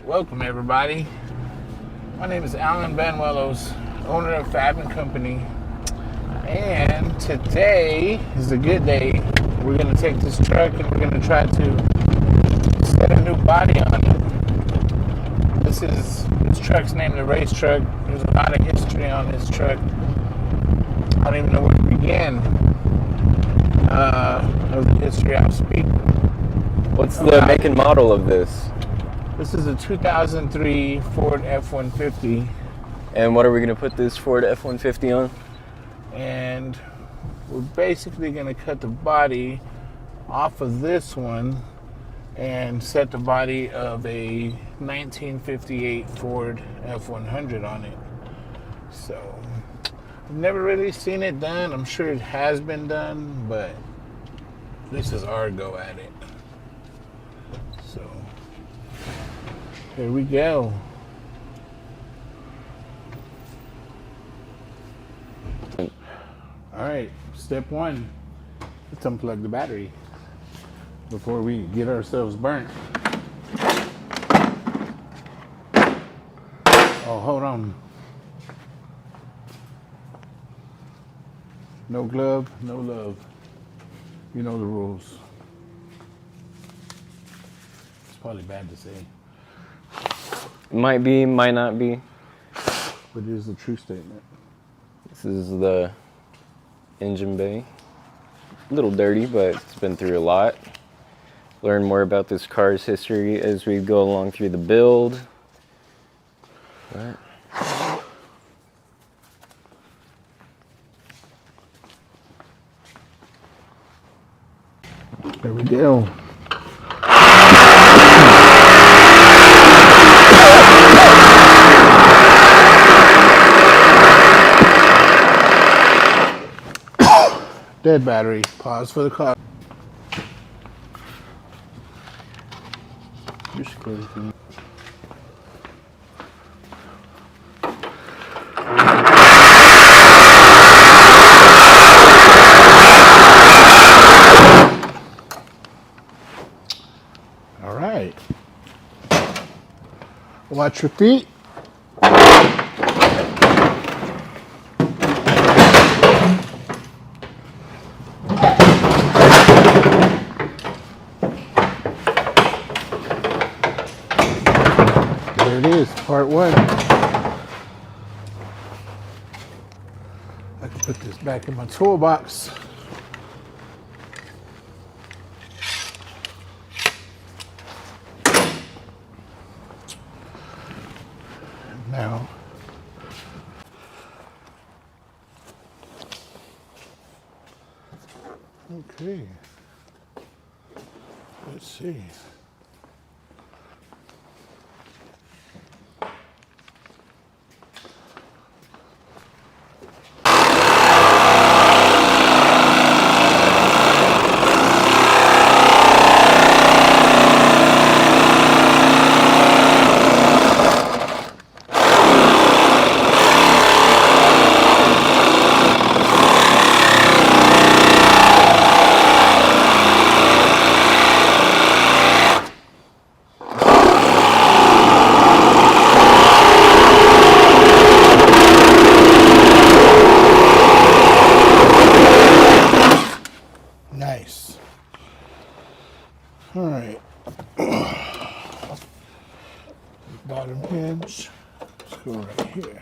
Welcome everybody. My name is Alan Banuelos, owner of F150, and today is a good day. We're going to take this truck and we're going to try to set a new body on it. This truck's named the race truck. There's a lot of history on this truck. I don't even know where to begin of the history I'll speak. What's the make and model of this? This is a 2003 Ford F-150. And what are we going to put this Ford F-150 on? And we're basically going to cut the body off of this one and set the body of a 1958 Ford F100 on it. So, I've never really seen it done. I'm sure it has been done, but this is our go at it. So, here we go. All right, step one, let's unplug the battery before we get ourselves burnt. Oh, hold on. No glove, no love. You know the rules. It's probably bad to say. Might be, might not be. But it is a true statement. This is the engine bay. A little dirty, but it's been through a lot. Learn more about this car's history as we go along through the build. Right. There we go. Dead battery. Pause for the car. You're scary for me. All right. Watch your feet. There it is, part one. I can put this back in my toolbox. Now, okay, let's see. Nice. All right. Bottom hinge. Let's go right here.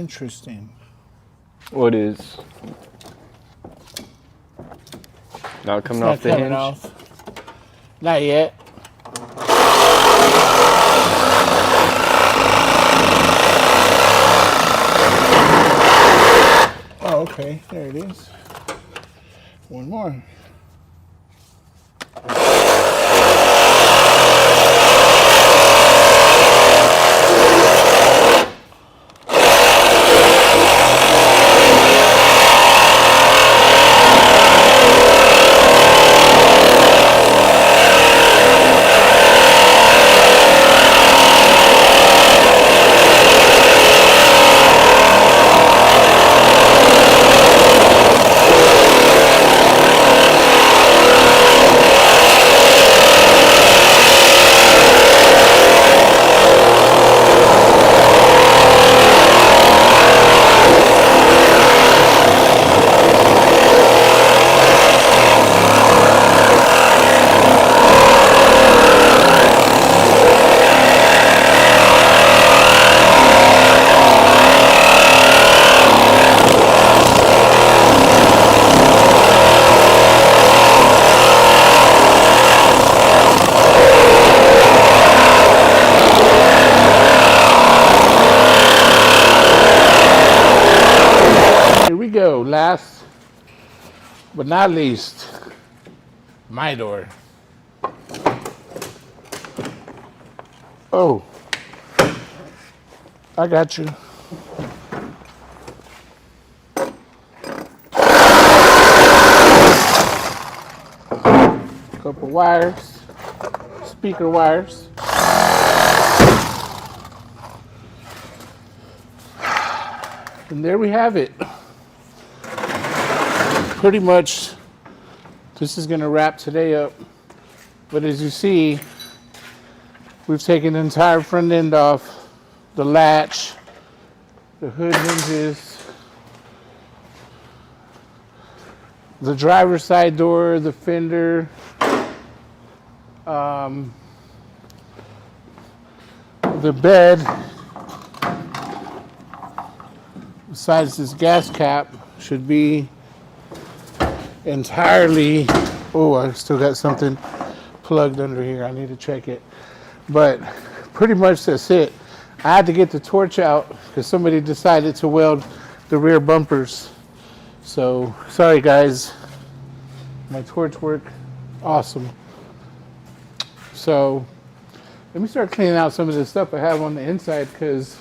Interesting. What is? Not coming It's off the not coming hinge? off. Not yet. Oh, okay. There it is. One more. Go. Last but not least, my door. Oh, I got you. Couple wires, speaker wires. And there we have it. Pretty much, this is going to wrap today up. But as you see, we've taken the entire front end off, the latch, the hood hinges, the driver's side door, the fender, the bed, besides this gas cap, should be entirely. Oh, I still got something plugged under here. I need to check it. But pretty much that's it. I had to get the torch out because somebody decided to weld the rear bumpers. So sorry guys. My torch worked awesome. So let me start cleaning out some of the stuff I have on the inside because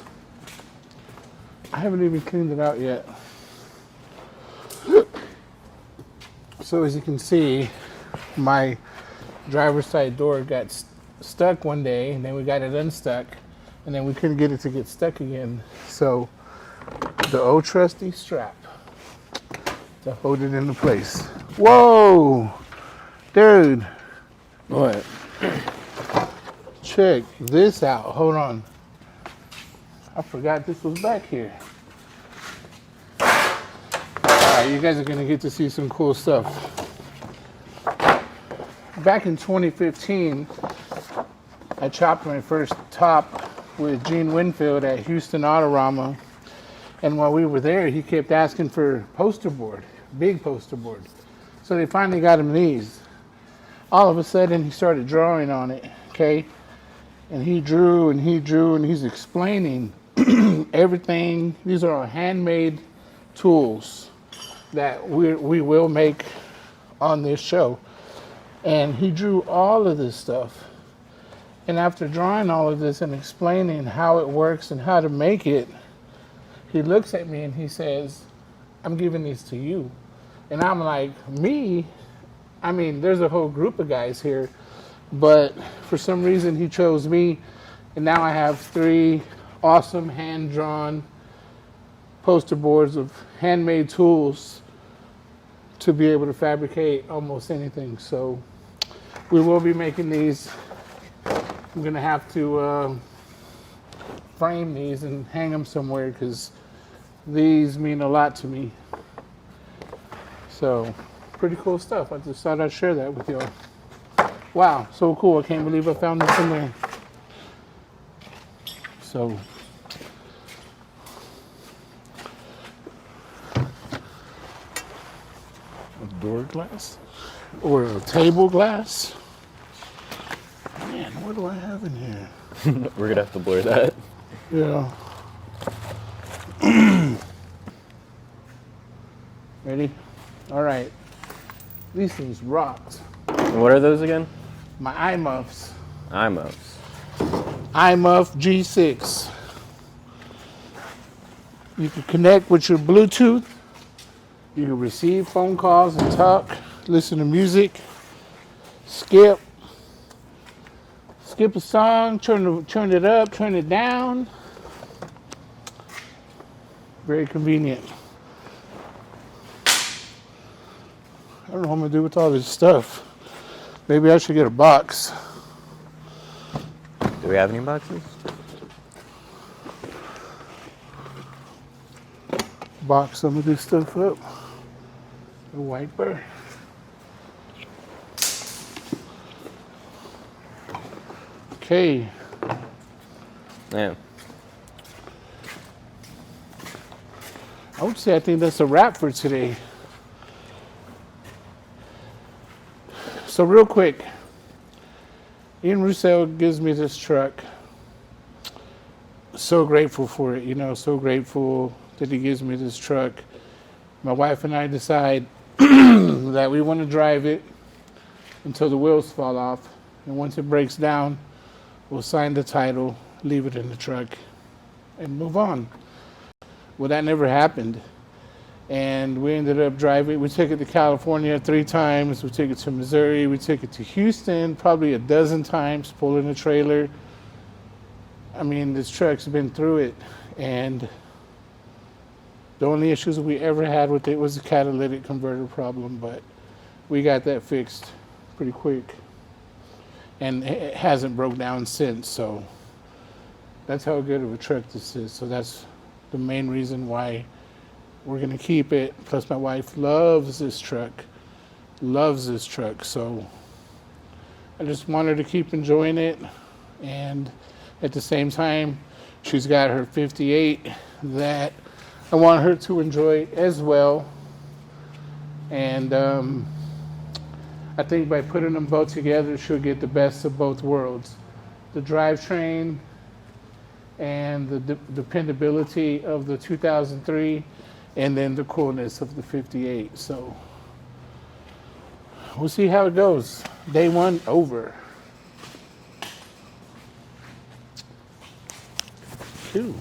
I haven't even cleaned it out yet. So as you can see, my driver's side door got stuck one day, and then we got it unstuck, and then we couldn't get it to get stuck again. So the old trusty strap to hold it into place. Whoa, dude. What? Check this out. Hold on. I forgot this was back here. Alright, you guys are gonna get to see some cool stuff. Back in 2015, I chopped my first top with Gene Winfield at Houston Autorama. And while we were there, he kept asking for poster board, big poster board. So they finally got him these. All of a sudden, he started drawing on it, okay? And he drew and he drew and he's explaining everything. These are all handmade tools that we will make on this show. And he drew all of this stuff. And after drawing all of this and explaining how it works and how to make it, he looks at me and he says, I'm giving these to you. And I'm like, me? I mean, there's a whole group of guys here, but for some reason he chose me. And now I have 3 awesome hand-drawn poster boards of handmade tools to be able to fabricate almost anything. So we will be making these. I'm gonna have to frame these and hang them somewhere because these mean a lot to me. So pretty cool stuff. I just thought I'd share that with y'all. Wow, so cool. I can't believe I found this in there. So door glass or a table glass. Man, what do I have in here? We're gonna have to blur that. Yeah. Ready? All right. These things rocked. And what are those again? My iMuffs. iMuffs. iMuff G6. You can connect with your Bluetooth. You can receive phone calls and talk, listen to music, skip a song, turn it up, turn it down. Very convenient. I don't know what I'm gonna do with all this stuff. Maybe I should get a box. Do we have any boxes? Box some of this stuff up. A wiper. Okay. Yeah. I would say I think that's a wrap for today. So real quick, Ian Roussel gives me this truck. So grateful for it, you know, so grateful that he gives me this truck. My wife and I decide that we want to drive it until the wheels fall off. And once it breaks down, we'll sign the title, leave it in the truck, and move on. Well, that never happened. And we ended up driving. We took it to California 3 times. We took it to Missouri. We took it to Houston probably a dozen times, pulling a trailer. I mean, this truck's been through it. And the only issues we ever had with it was a catalytic converter problem, but we got that fixed pretty quick. And it hasn't broke down since, so that's how good of a truck this is. So that's the main reason why we're gonna keep it. Plus my wife loves this truck. So I just want her to keep enjoying it. And at the same time, she's got her 58 that I want her to enjoy as well. And I think by putting them both together, she'll get the best of both worlds. The drivetrain and the dependability of the 2003, and then the coolness of the 58. So we'll see how it goes. Day 1 over. Phew.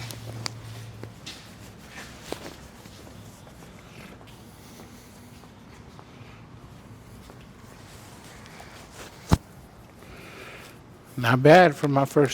Not bad for my first